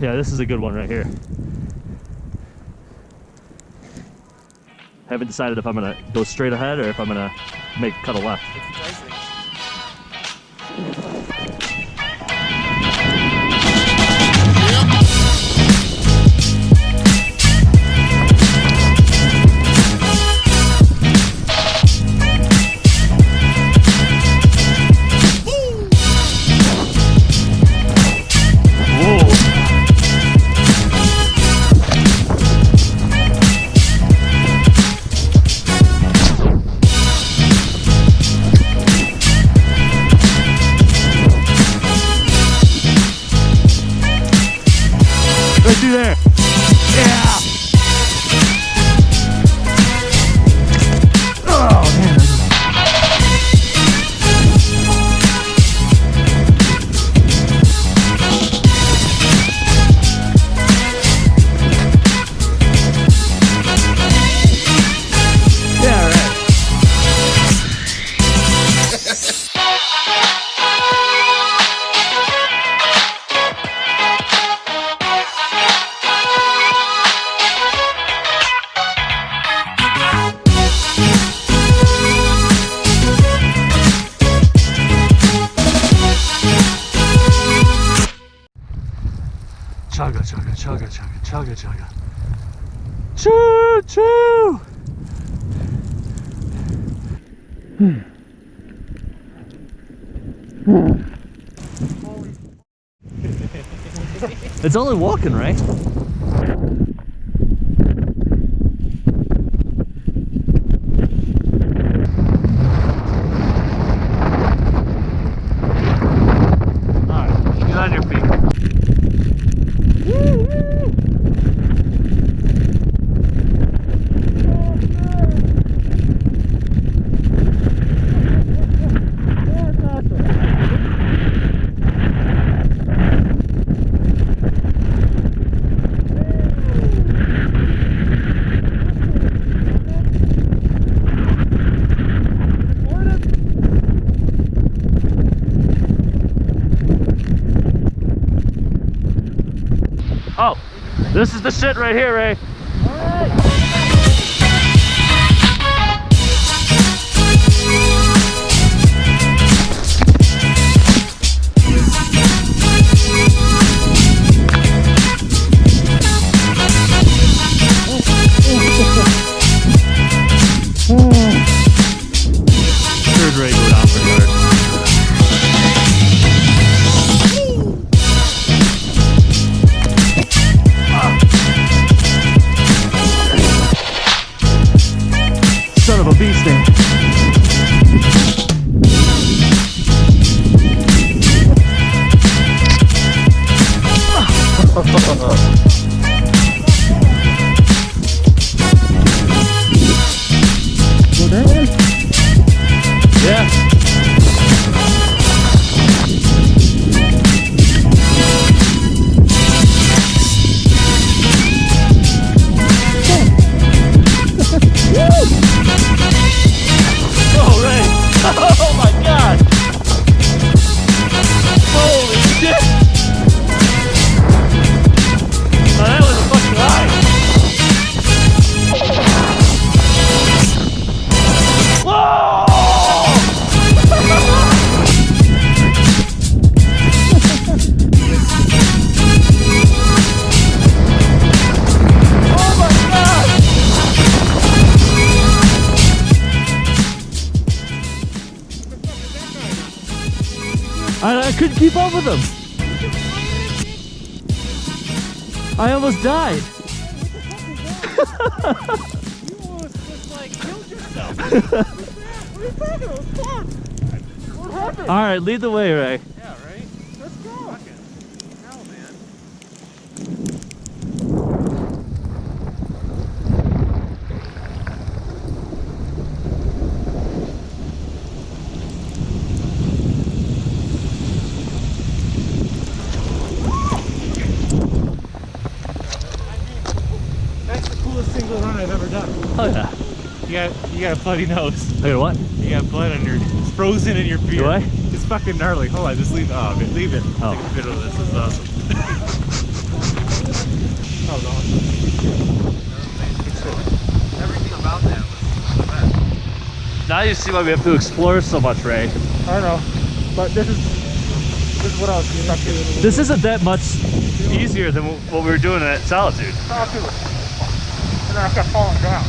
Yeah, this is a good one right here. Haven't decided if I'm gonna go straight ahead or if I'm gonna cut a left. Right through there. Yeah. Oh man. Yeah, right. Chugga, chugga, chugga, chugga, chugga, chugga. Choo, choo! It's only walking, right? Alright, get on your feet. Oh, this is the shit right here, Ray. All right. Heard Ray go down pretty hard. Son of a bee sting. Yeah. Oh, Ray. Oh my God. Holy shit. Oh, that was a fucking lie. Whoa! Oh my God. I couldn't keep up with him. I almost died. You almost just like killed yourself. What are you talking about? It was fun. What happened? All right, lead the way, Ray. Yeah, right? Let's go. Fucking hell, man. That's the coolest single run I've ever done. Oh yeah. You got a bloody nose. I got what? You got blood under, it's frozen in your beard. Do I? It's fucking gnarly. Hold on, just leave. Oh, man, leave it. Oh. Take a video of this. This is awesome. Oh god. Everything about that was the best. Now you see why we have to explore so much, Ray. I know, but this is what I was stuck in. This isn't that much easier than what we were doing at Solitude. And then I kept falling down.